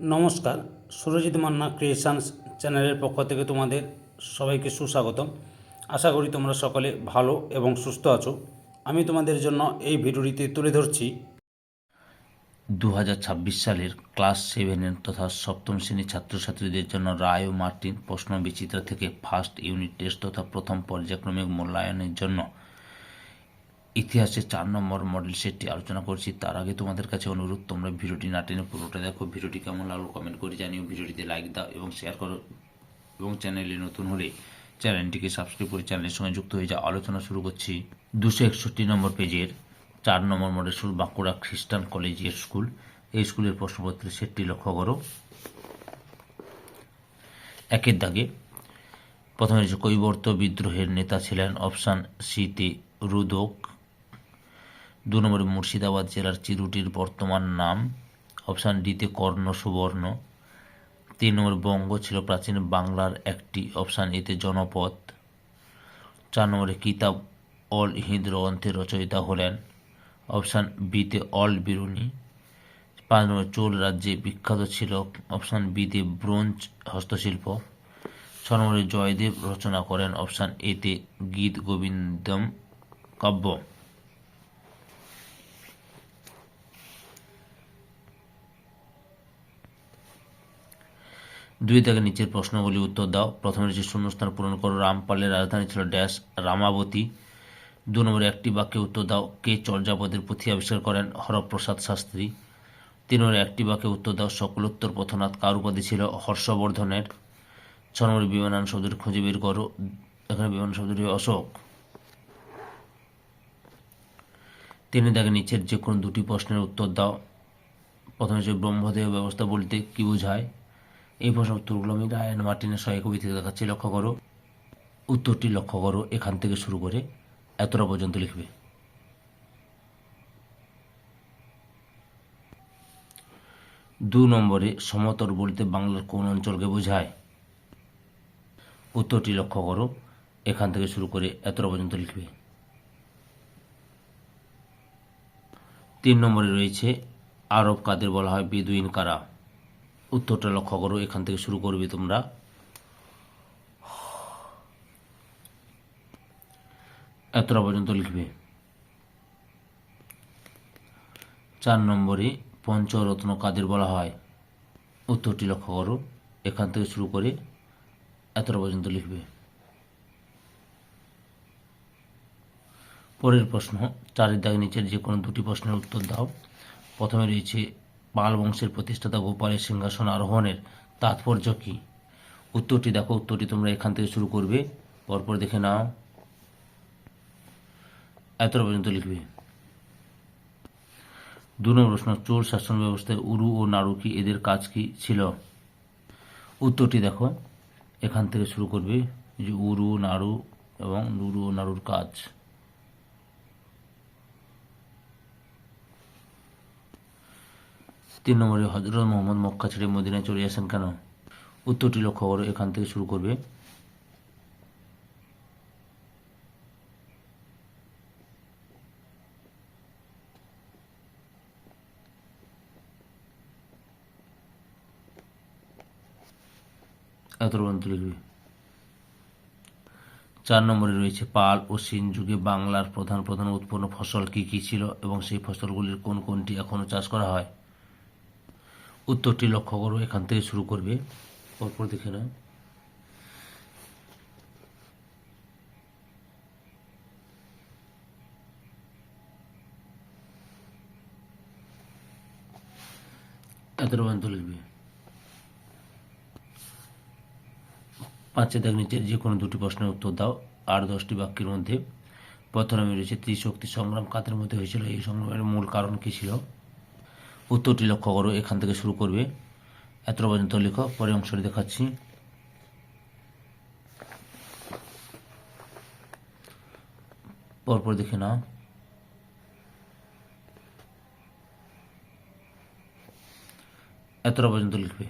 নমস্কার, সুরজিৎ মান্না ক্রিয়েশনস চ্যানেলের পক্ষ থেকে তোমাদের সবাইকে সুস্বাগতম। আশা করি তোমরা সকলে ভালো এবং সুস্থ আছো। আমি তোমাদের জন্য এই ভিডিওটিতে তুলে ধরছি 2026 সালের ক্লাস 7 তথা সপ্তম শ্রেণীর ছাত্রছাত্রীদের জন্য রায় ও মার্টিন প্রশ্ন বিচিত্র থেকে ফার্স্ট ইউনিট টেস্ট তথা প্রথম পর্যায়ক্রমিক মূল্যায়নের জন্য ইতিহাসের 4 নম্বর মডেল সেটটি আলোচনা করছি। তার আগে তোমাদের কাছে অনুরোধ, তোমরা ভিডিওটি না টেনে পুরোটা দেখো। ভিডিওটি কেমন লাগলো কমেন্ট করে জানিও, ভিডিওটিতে লাইক দাও এবং শেয়ার করো, এবং চ্যানেলে নতুন হলে চ্যানেলটিকে সাবস্ক্রাইব করে চ্যানেলের সঙ্গে যুক্ত হয়ে যাও। আলোচনা শুরু করছি 261 নম্বর পেজের 4 নম্বর মডেল স্কুল, বাঁকুড়া খ্রিস্টান কলেজিয়েট স্কুল। এই স্কুলের প্রশ্নপত্রের সেটটি লক্ষ্য করো। একের দাগে প্রথমে রয়েছে কৈবর্ত বিদ্রোহের নেতা ছিলেন অপশান সিতে রুদক। 2 নম্বরে মুর্শিদাবাদ জেলার চিরুটির বর্তমান নাম অপশান ডিতে কর্ণ সুবর্ণ। 3 নম্বর বঙ্গ ছিল প্রাচীন বাংলার একটি অপশান এতে জনপদ। 4 নম্বরে কিতাব অল হিন্দ গ্রন্থের রচয়িতা হলেন অপশান বিতে অল বিরুনি। 5 নম্বর চোল রাজ্যে বিখ্যাত ছিল অপশান বিতে ব্রোঞ্জ হস্তশিল্প। 6 নম্বরে জয়দেব রচনা করেন অপশান এতে গীত গোবিন্দম কাব্য। দুই থেকে নিচের প্রশ্নগুলি উত্তর দাও। প্রথমে রয়েছে শূন্যস্থান পূরণ করো। রামপালের রাজধানী ছিল ড্যাশ রামাবতী। 2 নম্বরে একটি বাক্যে উত্তর দাও। কে চর্যাপদের পুঁথি আবিষ্কার করেন? হরপ্রসাদ শাস্ত্রী। 3 নম্বরে একটি বাক্যে উত্তর দাও। সকলোত্তর পথনাথ কার উপাধি ছিল? হর্ষবর্ধনের। 6 নম্বরে বিমানায়ন শব্দটি খুঁজে বের করো। এখানে বিমান শব্দটি অশোক। 3 দাগে নিচের যে কোনো দুটি প্রশ্নের উত্তর দাও। প্রথমে হচ্ছে ব্রহ্মদেহ ব্যবস্থা বলতে কি বোঝায়? এই প্রশ্ন উত্তরগুলো আমি রায় অ্যান্ড মার্টিনের সহায়ক কবিতা দেখাচ্ছি, লক্ষ্য করো। উত্তরটি লক্ষ্য করো, এখান থেকে শুরু করে এতটা পর্যন্ত লিখবে। 2 নম্বরে সমতল বলতে বাংলার কোন অঞ্চলকে বোঝায়? উত্তরটি লক্ষ্য করো, এখান থেকে শুরু করে এতটা পর্যন্ত লিখবে। 3 নম্বরে রয়েছে আরব কাদের বলা হয়? বেদুইন কারা? উত্তরটা লক্ষ্য করো, এখান থেকে শুরু করবে তোমরা। এতটা পর্যন্ত লিখবে। 4 নম্বরে পঞ্চরত্ন কাদের বলা হয়? উত্তরটি লক্ষ্য করো, এখান থেকে শুরু করে এতটা পর্যন্ত লিখবে। পরের প্রশ্ন, 4 দাগের নিচের যে কোনো দুটি প্রশ্নের উত্তর দাও। প্রথমে রয়েছে পাল বংশের প্রতিষ্ঠাতা গোপালের সিংহাসন আরোহণের তাৎপর্য কী? উত্তরটি দেখো, উত্তরটি তোমরা এখান থেকে শুরু করবে, পরপর দেখে নাও। এতটা পর্যন্ত লিখবে। 2 নম্বর প্রশ্ন, চোল শাসন ব্যবস্থায় উরু ও নাড়ু কি এদের কাজ কি ছিল? উত্তরটি দেখো, এখান থেকে শুরু করবে, যে উরু নাড়ু এবং নুরু ও নাড়ুর কাজ। 3 নম্বরে হযরত মুহাম্মদ মক্কা ছেড়ে মদিনায় চলে আসেন কেন? উত্তরটি লক্ষ্য করো, এখান থেকে শুরু করবে। এত পর্যন্ত লিখবে। 4 নম্বরে রয়েছে পাল ও সিন যুগে বাংলার প্রধান প্রধান উৎপন্ন ফসল কি কি ছিল এবং সেই ফসলগুলির কোন কোনটি এখনও চাষ করা হয়? উত্তরটি লক্ষ্য করো, এখান থেকে শুরু করবে, পরপর দেখে নাও। এত পর্যন্ত লিখবে। 5 দাগ নিচের যে কোনো দুটি প্রশ্নের উত্তর দাও। আর 10টি বাক্যের মধ্যে প্রথমে রয়েছে ত্রিশক্তি সংগ্রাম কাদের মধ্যে হয়েছিল? এই সংগ্রামের মূল কারণ কি ছিল? উত্তরটি লক্ষ্য করো, এখান থেকে শুরু করবে, এতটা পর্যন্ত লেখো। পরে অংশটি দেখাচ্ছি। পরপর দেখে নাও। এতটা পর্যন্ত লিখবে।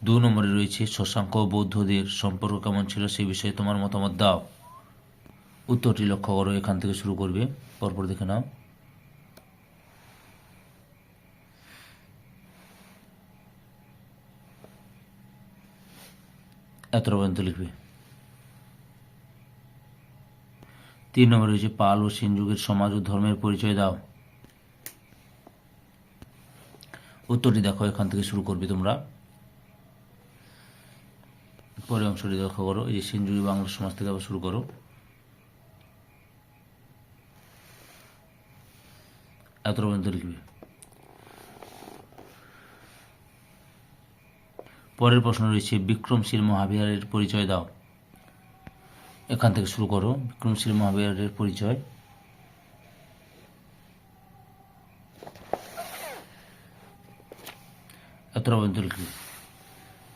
2 নম্বরে রয়েছে শশাঙ্ক ও বৌদ্ধদের সম্পর্ক কেমন ছিল সেই বিষয়ে তোমার মতামত দাও। উত্তরটি লক্ষ্য করো, এখান থেকে শুরু করবে, পরপর দেখে নাও। এতটা পর্যন্ত লিখবে। 3 নম্বরে রয়েছে পাল ও সেন যুগের সমাজ ও ধর্মের পরিচয় দাও। উত্তরটি দেখো, এখান থেকে শুরু করবে তোমরা। পরের অংশটি লক্ষ্য করো, এই যে সেন যুগে বাংলা সমাজ থেকে আবার শুরু করো। এতটা পর্যন্ত লিখবে। পরের প্রশ্ন রয়েছে বিক্রমশীল মহাবিহারের পরিচয় দাও। এখান থেকে শুরু করো, বিক্রমশীল মহাবিহারের পরিচয়। এতটা পর্যন্ত লিখবে।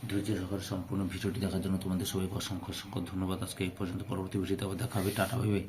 ধৈর্য সহকারে সম্পূর্ণ ভিডিওটি দেখার জন্য তোমাদের সবাইকে অসংখ্য অসংখ্য ধন্যবাদ। আজকে এই পর্যন্ত, পরবর্তী ভিডিওতে আবার দেখা হবে। Tata, bye bye.